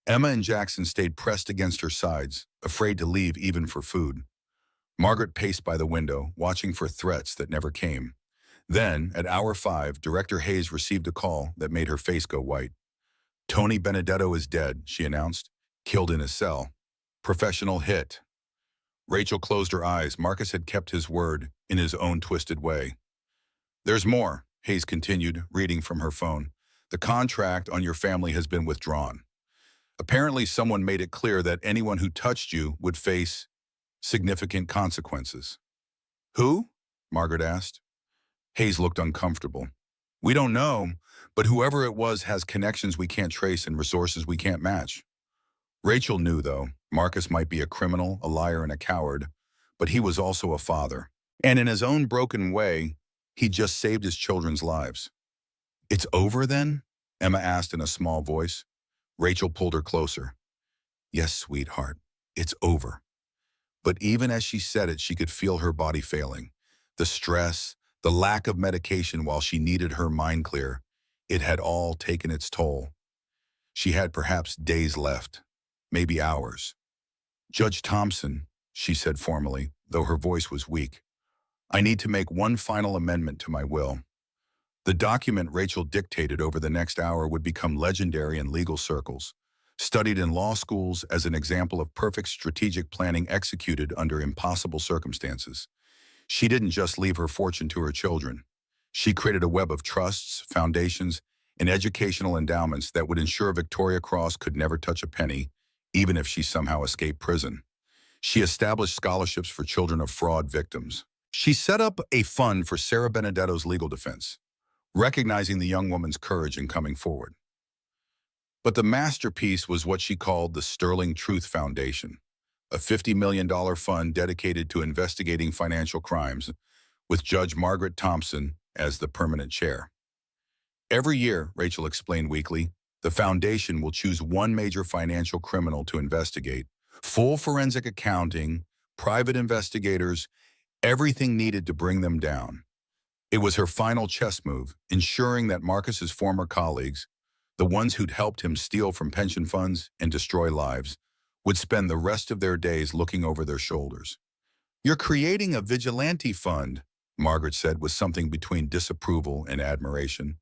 Emma and Jackson stayed pressed against her sides, afraid to leave even for food. Margaret paced by the window, watching for threats that never came. Then, at hour 5, Director Hayes received a call that made her face go white. Tony Benedetto is dead, she announced, killed in his cell. Professional hit. Rachel closed her eyes. Marcus had kept his word in his own twisted way. There's more, Hayes continued, reading from her phone. The contract on your family has been withdrawn. Apparently, someone made it clear that anyone who touched you would face significant consequences. Who? Margaret asked. Hayes looked uncomfortable. We don't know, but whoever it was has connections we can't trace and resources we can't match. Rachel knew, though, Marcus might be a criminal, a liar, and a coward, but he was also a father. And in his own broken way, he just saved his children's lives. It's over then? Emma asked in a small voice. Rachel pulled her closer. Yes, sweetheart, it's over. But even as she said it, she could feel her body failing. The stress, the lack of medication while she needed her mind clear, it had all taken its toll. She had perhaps days left, maybe hours. Judge Thompson, she said formally, though her voice was weak, I need to make one final amendment to my will. The document Rachel dictated over the next hour would become legendary in legal circles, studied in law schools as an example of perfect strategic planning executed under impossible circumstances. She didn't just leave her fortune to her children. She created a web of trusts, foundations, and educational endowments that would ensure Victoria Cross could never touch a penny, even if she somehow escaped prison. She established scholarships for children of fraud victims. She set up a fund for Sarah Benedetto's legal defense, recognizing the young woman's courage in coming forward. But the masterpiece was what she called the Sterling Truth Foundation, a $50 million fund dedicated to investigating financial crimes, with Judge Margaret Thompson as the permanent chair. Every year, Rachel explained weekly, the foundation will choose one major financial criminal to investigate, full forensic accounting, private investigators, everything needed to bring them down. It was her final chess move, ensuring that Marcus's former colleagues, the ones who'd helped him steal from pension funds and destroy lives, would spend the rest of their days looking over their shoulders. "You're creating a vigilante fund," Margaret said with something between disapproval and admiration.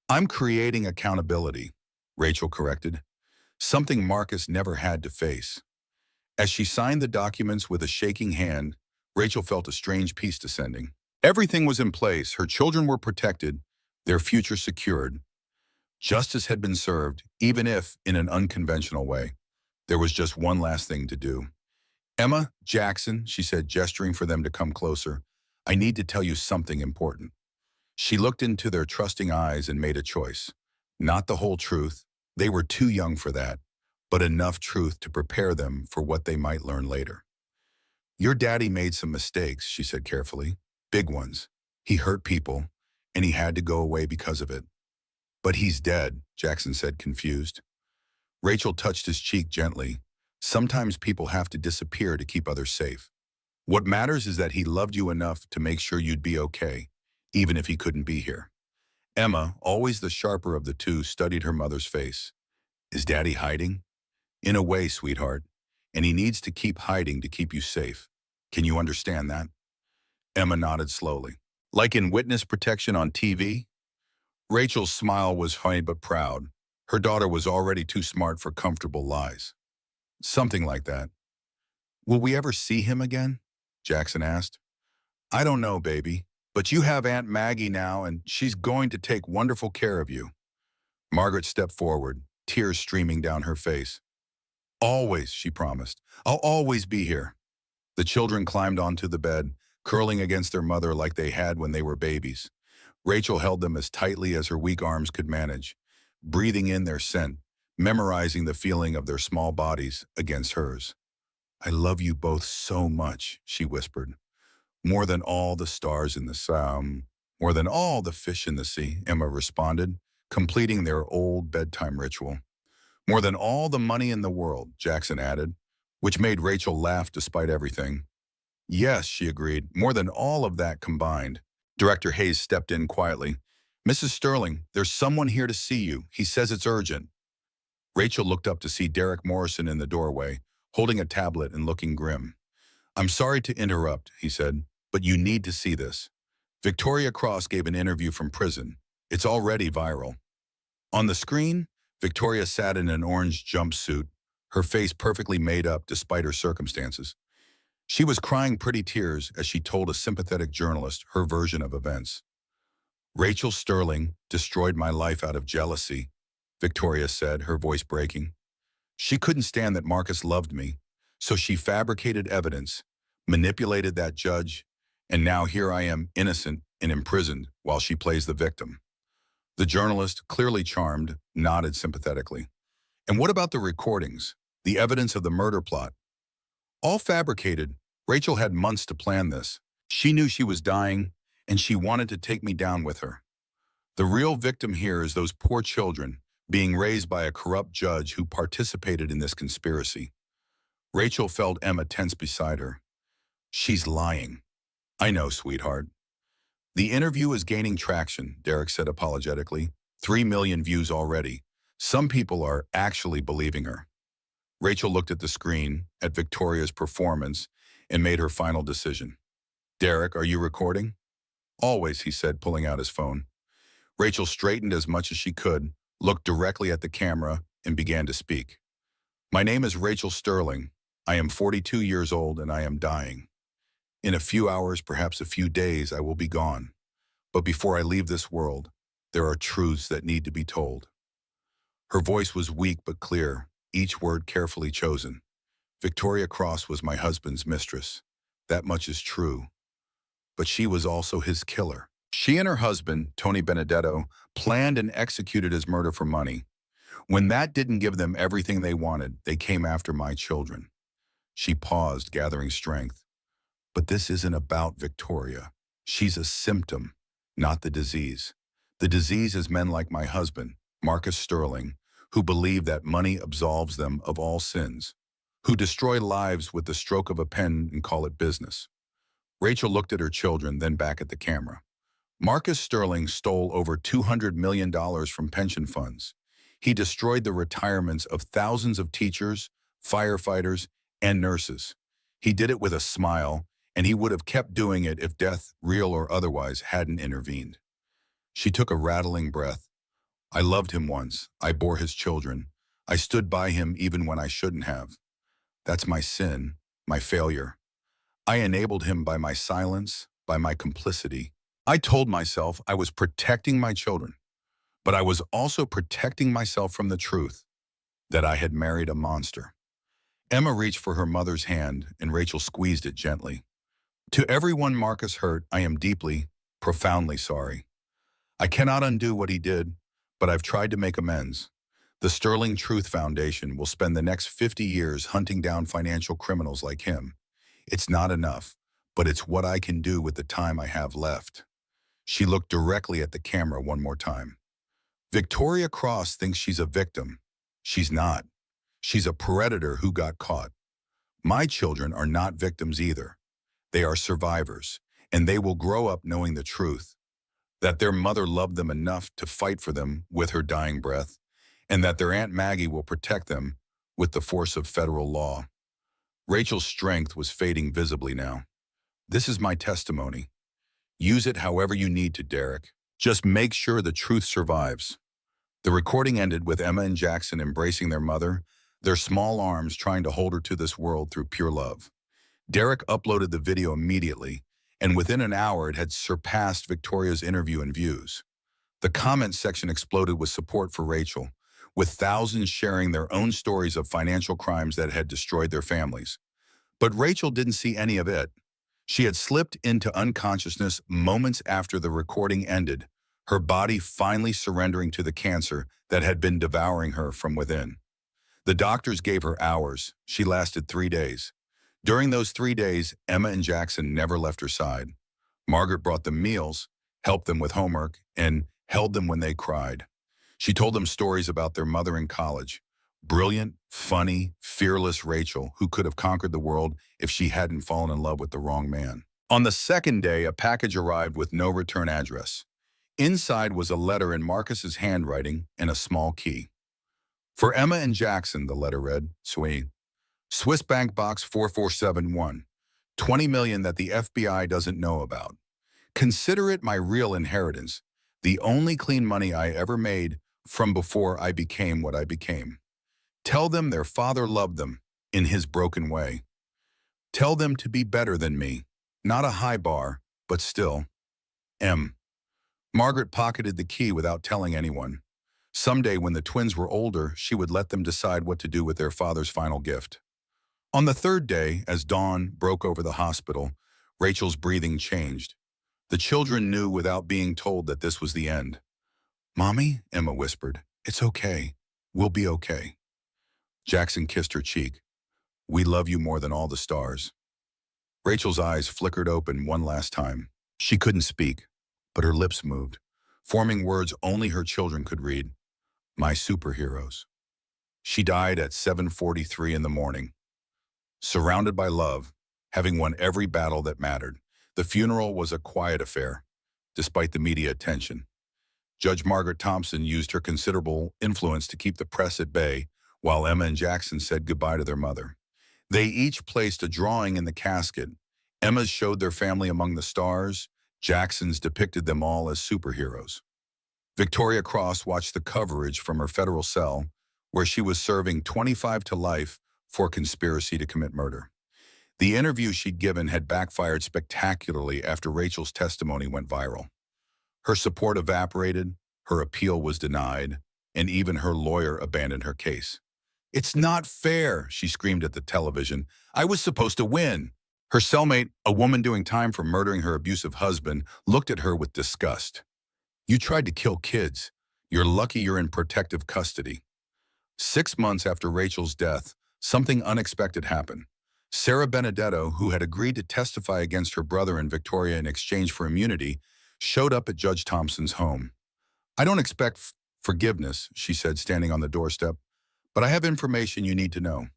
"I'm creating accountability," Rachel corrected, something Marcus never had to face. As she signed the documents with a shaking hand, Rachel felt a strange peace descending. Everything was in place, her children were protected, their future secured. Justice had been served, even if in an unconventional way. There was just one last thing to do. "Emma, Jackson," she said, gesturing for them to come closer, "I need to tell you something important." She looked into their trusting eyes and made a choice. Not the whole truth. They were too young for that, but enough truth to prepare them for what they might learn later. "Your daddy made some mistakes," she said carefully. "Big ones. He hurt people, and he had to go away because of it." "But he's dead," Jackson said, confused. Rachel touched his cheek gently. "Sometimes people have to disappear to keep others safe. What matters is that he loved you enough to make sure you'd be okay, even if he couldn't be here." Emma, always the sharper of the two, studied her mother's face. "Is Daddy hiding?" "In a way, sweetheart. And he needs to keep hiding to keep you safe. Can you understand that?" Emma nodded slowly. "Like in witness protection on TV?" Rachel's smile was high but proud. Her daughter was already too smart for comfortable lies. "Something like that." "Will we ever see him again?" Jackson asked. "I don't know, baby. But you have Aunt Maggie now, and she's going to take wonderful care of you." Margaret stepped forward, tears streaming down her face. "Always," she promised. "I'll always be here." The children climbed onto the bed, curling against their mother like they had when they were babies. Rachel held them as tightly as her weak arms could manage, breathing in their scent, memorizing the feeling of their small bodies against hers. "I love you both so much," she whispered. "More than all the stars in the sky, more than all the fish in the sea," Emma responded, completing their old bedtime ritual. "More than all the money in the world," Jackson added, which made Rachel laugh despite everything. "Yes," she agreed, "more than all of that combined." Director Hayes stepped in quietly. "Mrs. Sterling, there's someone here to see you. He says it's urgent." Rachel looked up to see Derek Morrison in the doorway, holding a tablet and looking grim. "I'm sorry to interrupt," he said, "but you need to see this. Victoria Cross gave an interview from prison. It's already viral." On the screen, Victoria sat in an orange jumpsuit, her face perfectly made up despite her circumstances. She was crying pretty tears as she told a sympathetic journalist her version of events. "Rachel Sterling destroyed my life out of jealousy," Victoria said, her voice breaking. "She couldn't stand that Marcus loved me, so she fabricated evidence, manipulated that judge, and now here I am, innocent and imprisoned, while she plays the victim." The journalist, clearly charmed, nodded sympathetically. "And what about the recordings, the evidence of the murder plot?" "All fabricated. Rachel had months to plan this. She knew she was dying, and she wanted to take me down with her. The real victim here is those poor children being raised by a corrupt judge who participated in this conspiracy." Rachel felt Emma tense beside her. "She's lying." "I know, sweetheart." "The interview is gaining traction," Derek said apologetically. 3 million views already. Some people are actually believing her." Rachel looked at the screen, at Victoria's performance, and made her final decision. "Derek, are you recording?" "Always," he said, pulling out his phone. Rachel straightened as much as she could, looked directly at the camera, and began to speak. "My name is Rachel Sterling. I am 42 years old and I am dying. In a few hours, perhaps a few days, I will be gone. But before I leave this world, there are truths that need to be told." Her voice was weak but clear, each word carefully chosen. "Victoria Cross was my husband's mistress. That much is true. But she was also his killer. She and her husband, Tony Benedetto, planned and executed his murder for money. When that didn't give them everything they wanted, they came after my children." She paused, gathering strength. "But this isn't about Victoria. She's a symptom, not the disease. The disease is men like my husband, Marcus Sterling, who believe that money absolves them of all sins, who destroy lives with the stroke of a pen and call it business." Rachel looked at her children, then back at the camera. Marcus Sterling stole over $200 million from pension funds. He destroyed the retirements of thousands of teachers, firefighters, and nurses. He did it with a smile, and he would have kept doing it if death, real or otherwise, hadn't intervened. She took a rattling breath. I loved him once. I bore his children. I stood by him even when I shouldn't have. That's my sin, my failure. I enabled him by my silence, by my complicity. I told myself I was protecting my children, but I was also protecting myself from the truth that I had married a monster. Emma reached for her mother's hand, and Rachel squeezed it gently. To everyone Marcus hurt, I am deeply, profoundly sorry. I cannot undo what he did, but I've tried to make amends. The Sterling Truth Foundation will spend the next 50 years hunting down financial criminals like him. It's not enough, but it's what I can do with the time I have left. She looked directly at the camera one more time. Victoria Cross thinks she's a victim. She's not. She's a predator who got caught. My children are not victims either. They are survivors, and they will grow up knowing the truth, that their mother loved them enough to fight for them with her dying breath, and that their Aunt Maggie will protect them with the force of federal law. Rachel's strength was fading visibly now. This is my testimony. Use it however you need to, Derek. Just make sure the truth survives. The recording ended with Emma and Jackson embracing their mother, their small arms trying to hold her to this world through pure love. Derek uploaded the video immediately, and within an hour it had surpassed Victoria's interview in views. The comment section exploded with support for Rachel, with thousands sharing their own stories of financial crimes that had destroyed their families. But Rachel didn't see any of it. She had slipped into unconsciousness moments after the recording ended, her body finally surrendering to the cancer that had been devouring her from within. The doctors gave her hours. She lasted 3 days. During those 3 days, Emma and Jackson never left her side. Margaret brought them meals, helped them with homework, and held them when they cried. She told them stories about their mother in college. Brilliant, funny, fearless Rachel, who could have conquered the world if she hadn't fallen in love with the wrong man. On the second day, a package arrived with no return address. Inside was a letter in Marcus's handwriting and a small key. For Emma and Jackson, the letter read, Swiss Bank Box 4471, 20 million that the FBI doesn't know about. Consider it my real inheritance, the only clean money I ever made from before I became what I became. Tell them their father loved them in his broken way. Tell them to be better than me, not a high bar, but still. M. Margaret pocketed the key without telling anyone. Someday when the twins were older, she would let them decide what to do with their father's final gift. On the third day, as dawn broke over the hospital, Rachel's breathing changed. The children knew without being told that this was the end. "Mommy," Emma whispered, "it's okay. We'll be okay." Jackson kissed her cheek. "We love you more than all the stars." Rachel's eyes flickered open one last time. She couldn't speak, but her lips moved, forming words only her children could read. "My superheroes." She died at 7:43 in the morning. Surrounded by love, having won every battle that mattered, the funeral was a quiet affair, despite the media attention. Judge Margaret Thompson used her considerable influence to keep the press at bay, while Emma and Jackson said goodbye to their mother. They each placed a drawing in the casket. Emma's showed their family among the stars. Jackson's depicted them all as superheroes. Victoria Cross watched the coverage from her federal cell, where she was serving 25 to life for conspiracy to commit murder. The interview she'd given had backfired spectacularly after Rachel's testimony went viral. Her support evaporated, her appeal was denied, and even her lawyer abandoned her case. "It's not fair," she screamed at the television. "I was supposed to win." Her cellmate, a woman doing time for murdering her abusive husband, looked at her with disgust. "You tried to kill kids. You're lucky you're in protective custody." 6 months after Rachel's death, something unexpected happened. Sarah Benedetto, who had agreed to testify against her brother and Victoria in exchange for immunity, showed up at Judge Thompson's home. "I don't expect forgiveness," she said, standing on the doorstep, "but I have information you need to know."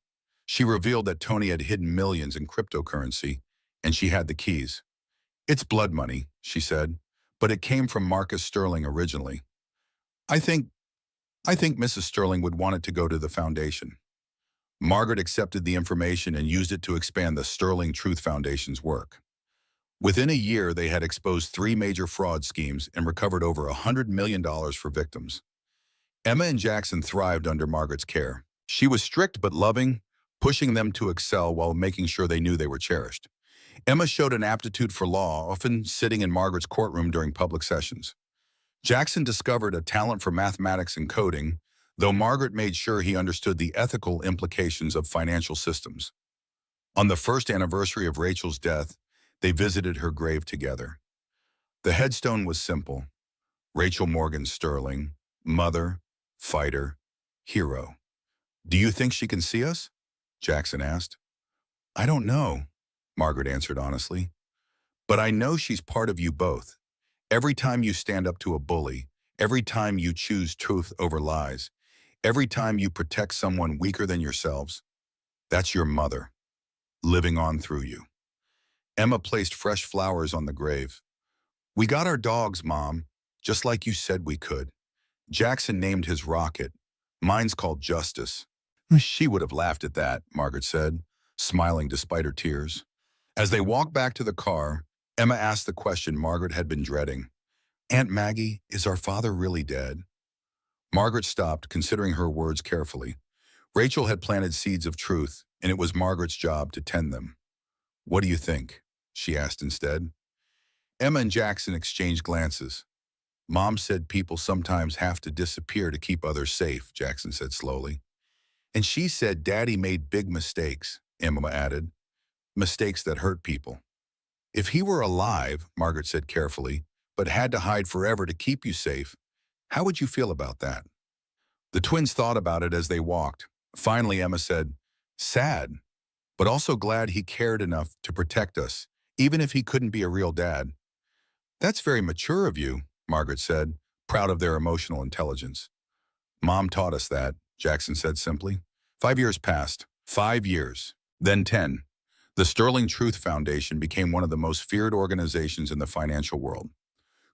She revealed that Tony had hidden millions in cryptocurrency, and she had the keys. "It's blood money," she said, but it came from Marcus Sterling originally. I think, I think Mrs. Sterling would want it to go to the foundation. Margaret accepted the information and used it to expand the Sterling Truth Foundation's work. Within a year, they had exposed 3 major fraud schemes and recovered over $100 million for victims. Emma and Jackson thrived under Margaret's care. She was strict but loving, pushing them to excel while making sure they knew they were cherished. Emma showed an aptitude for law, often sitting in Margaret's courtroom during public sessions. Jackson discovered a talent for mathematics and coding, though Margaret made sure he understood the ethical implications of financial systems. On the first anniversary of Rachel's death, they visited her grave together. The headstone was simple: Rachel Morgan Sterling, mother, fighter, hero. "Do you think she can see us?" Jackson asked. "I don't know," Margaret answered honestly. "But I know she's part of you both. Every time you stand up to a bully, every time you choose truth over lies, every time you protect someone weaker than yourselves, that's your mother, living on through you." Emma placed fresh flowers on the grave. "We got our dogs, Mom, just like you said we could." Jackson named his rocket. "Mine's called Justice." She would have laughed at that, Margaret said, smiling despite her tears. As they walked back to the car, Emma asked the question Margaret had been dreading. "Aunt Maggie, is our father really dead?" Margaret stopped, considering her words carefully. Rachel had planted seeds of truth, and it was Margaret's job to tend them. "What do you think?" she asked instead. Emma and Jackson exchanged glances. "Mom said people sometimes have to disappear to keep others safe," Jackson said slowly. "And she said Daddy made big mistakes," Emma added. "Mistakes that hurt people." "If he were alive," Margaret said carefully, "but had to hide forever to keep you safe, how would you feel about that?" The twins thought about it as they walked. Finally, Emma said, "Sad, but also glad he cared enough to protect us, even if he couldn't be a real dad." "That's very mature of you," Margaret said, proud of their emotional intelligence. "Mom taught us that," Jackson said simply. 5 years passed. 5 years. Then 10. The Sterling Truth Foundation became one of the most feared organizations in the financial world.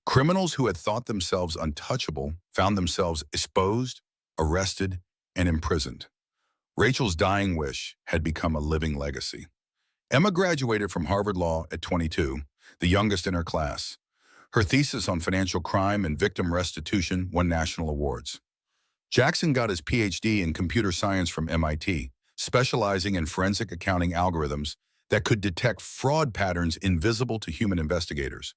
Criminals who had thought themselves untouchable found themselves exposed, arrested, and imprisoned. Rachel's dying wish had become a living legacy. Emma graduated from Harvard Law at 22, the youngest in her class. Her thesis on financial crime and victim restitution won national awards. Jackson got his PhD in computer science from MIT, specializing in forensic accounting algorithms that could detect fraud patterns invisible to human investigators.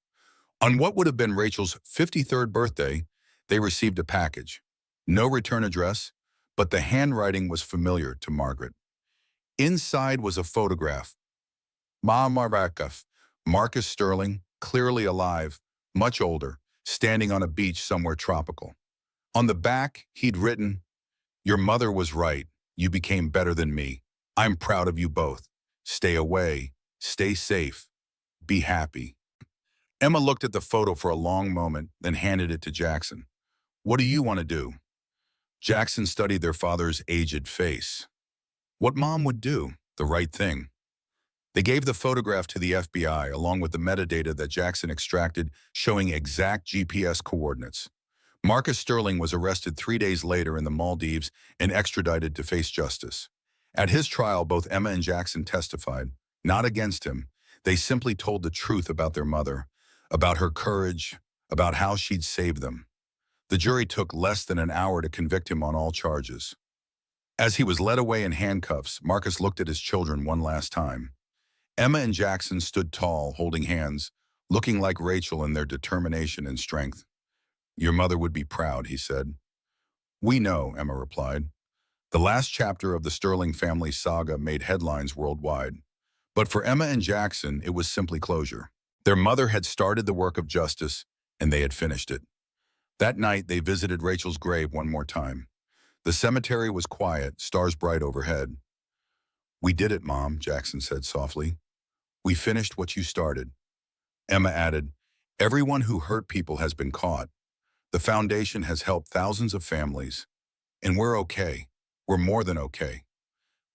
On what would have been Rachel's 53rd birthday, they received a package. No return address, but the handwriting was familiar to Margaret. Inside was a photograph. Marcus Sterling, clearly alive, much older, standing on a beach somewhere tropical. On the back, he'd written, "Your mother was right. You became better than me. I'm proud of you both. Stay away. Stay safe. Be happy." Emma looked at the photo for a long moment, then handed it to Jackson. "What do you want to do?" Jackson studied their father's aged face. What Mom would do, the right thing. They gave the photograph to the FBI, along with the metadata that Jackson extracted showing exact GPS coordinates. Marcus Sterling was arrested 3 days later in the Maldives and extradited to face justice. At his trial, both Emma and Jackson testified, not against him. They simply told the truth about their mother, about her courage, about how she'd saved them. The jury took less than an hour to convict him on all charges. As he was led away in handcuffs, Marcus looked at his children one last time. Emma and Jackson stood tall, holding hands, looking like Rachel in their determination and strength. "Your mother would be proud," he said. "We know," Emma replied. The last chapter of the Sterling family saga made headlines worldwide. But for Emma and Jackson, it was simply closure. Their mother had started the work of justice, and they had finished it. That night, they visited Rachel's grave one more time. The cemetery was quiet, stars bright overhead. "We did it, Mom," Jackson said softly. "We finished what you started." Emma added, "Everyone who hurt people has been caught. The foundation has helped thousands of families. And we're okay. We're more than okay."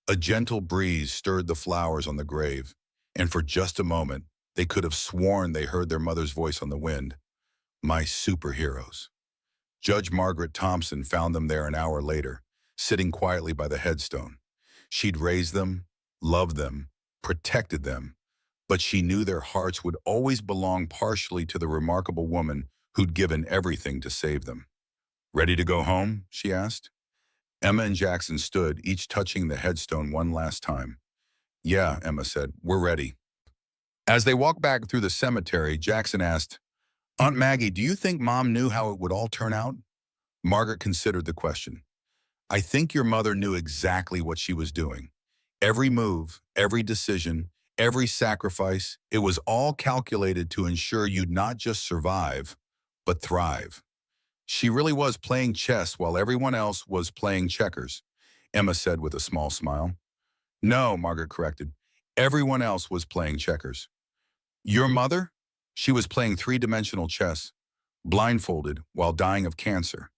A gentle breeze stirred the flowers on the grave, and for just a moment, they could have sworn they heard their mother's voice on the wind. My superheroes. Judge Margaret Thompson found them there an hour later, sitting quietly by the headstone. She'd raised them, loved them, protected them, but she knew their hearts would always belong partially to the remarkable woman who'd given everything to save them. "Ready to go home?" she asked. Emma and Jackson stood, each touching the headstone one last time. "Yeah," Emma said, "we're ready." As they walked back through the cemetery, Jackson asked, "Aunt Maggie, do you think Mom knew how it would all turn out?" Margaret considered the question. "I think your mother knew exactly what she was doing. Every move, every decision, every sacrifice, it was all calculated to ensure you'd not just survive, but thrive. She really was playing chess while everyone else was playing checkers," Emma said with a small smile. "No," Margaret corrected. "Everyone else was playing checkers. Your mother? She was playing three-dimensional chess, blindfolded while dying of cancer.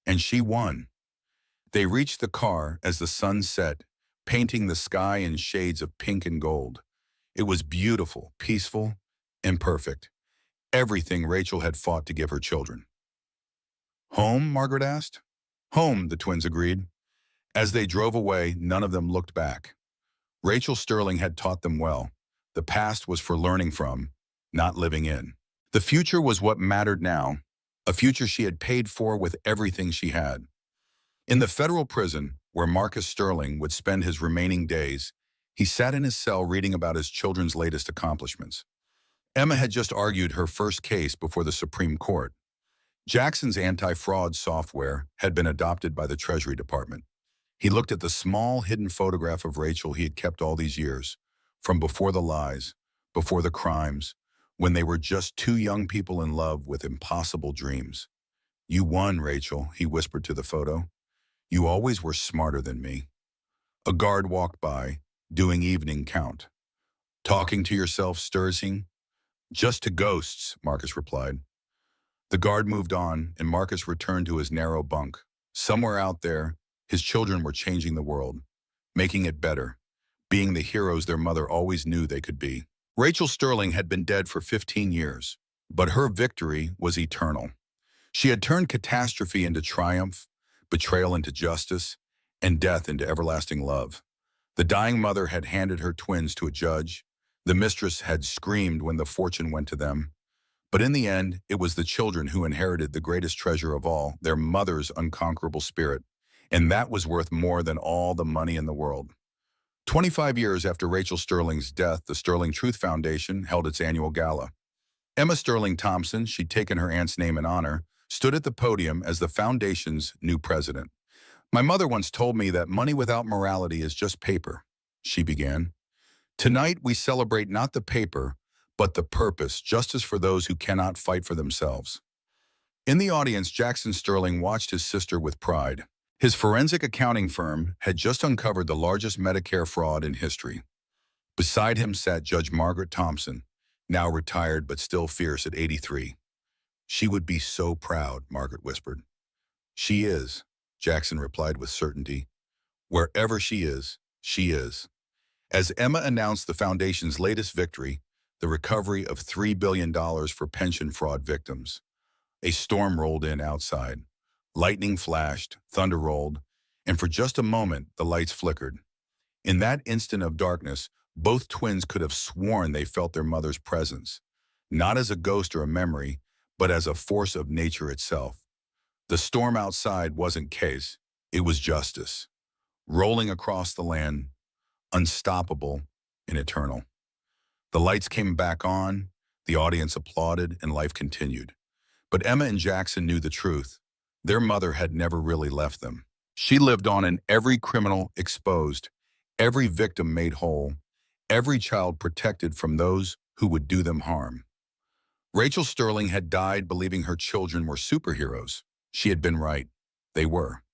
And she won." They reached the car as the sun set, painting the sky in shades of pink and gold. It was beautiful, peaceful, and perfect. Everything Rachel had fought to give her children. "Home?" Margaret asked. "Home," the twins agreed. As they drove away, none of them looked back. Rachel Sterling had taught them well. The past was for learning from, not living in. The future was what mattered now, a future she had paid for with everything she had. In the federal prison, where Marcus Sterling would spend his remaining days, he sat in his cell reading about his children's latest accomplishments. Emma had just argued her first case before the Supreme Court. Jackson's anti-fraud software had been adopted by the Treasury Department. He looked at the small, hidden photograph of Rachel he had kept all these years, from before the lies, before the crimes, when they were just two young people in love with impossible dreams. "You won, Rachel," he whispered to the photo. "You always were smarter than me." A guard walked by, doing evening count. "Talking to yourself, Sturzing?" "Just to ghosts," Marcus replied. The guard moved on, and Marcus returned to his narrow bunk. Somewhere out there, his children were changing the world, making it better, being the heroes their mother always knew they could be. Rachel Sterling had been dead for 15 years, but her victory was eternal. She had turned catastrophe into triumph, betrayal into justice, and death into everlasting love. The dying mother had handed her twins to a judge. The mistress had screamed when the fortune went to them. But in the end, it was the children who inherited the greatest treasure of all, their mother's unconquerable spirit. And that was worth more than all the money in the world. 25 years after Rachel Sterling's death, the Sterling Truth Foundation held its annual gala. Emma Sterling Thompson, she'd taken her aunt's name in honor, stood at the podium as the foundation's new president. "My mother once told me that money without morality is just paper," she began. "Tonight we celebrate not the paper, but the purpose, justice for those who cannot fight for themselves." In the audience, Jackson Sterling watched his sister with pride. His forensic accounting firm had just uncovered the largest Medicare fraud in history. Beside him sat Judge Margaret Thompson, now retired but still fierce at 83. "She would be so proud," Margaret whispered. "She is," Jackson replied with certainty. "Wherever she is, she is." As Emma announced the foundation's latest victory, the recovery of $3 billion for pension fraud victims, a storm rolled in outside. Lightning flashed, thunder rolled, and for just a moment, the lights flickered. In that instant of darkness, both twins could have sworn they felt their mother's presence, not as a ghost or a memory, but as a force of nature itself. The storm outside wasn't chaos, it was justice, rolling across the land, unstoppable and eternal. The lights came back on, the audience applauded, and life continued. But Emma and Jackson knew the truth. Their mother had never really left them. She lived on in every criminal exposed, every victim made whole, every child protected from those who would do them harm. Rachel Sterling had died believing her children were superheroes. She had been right. They were.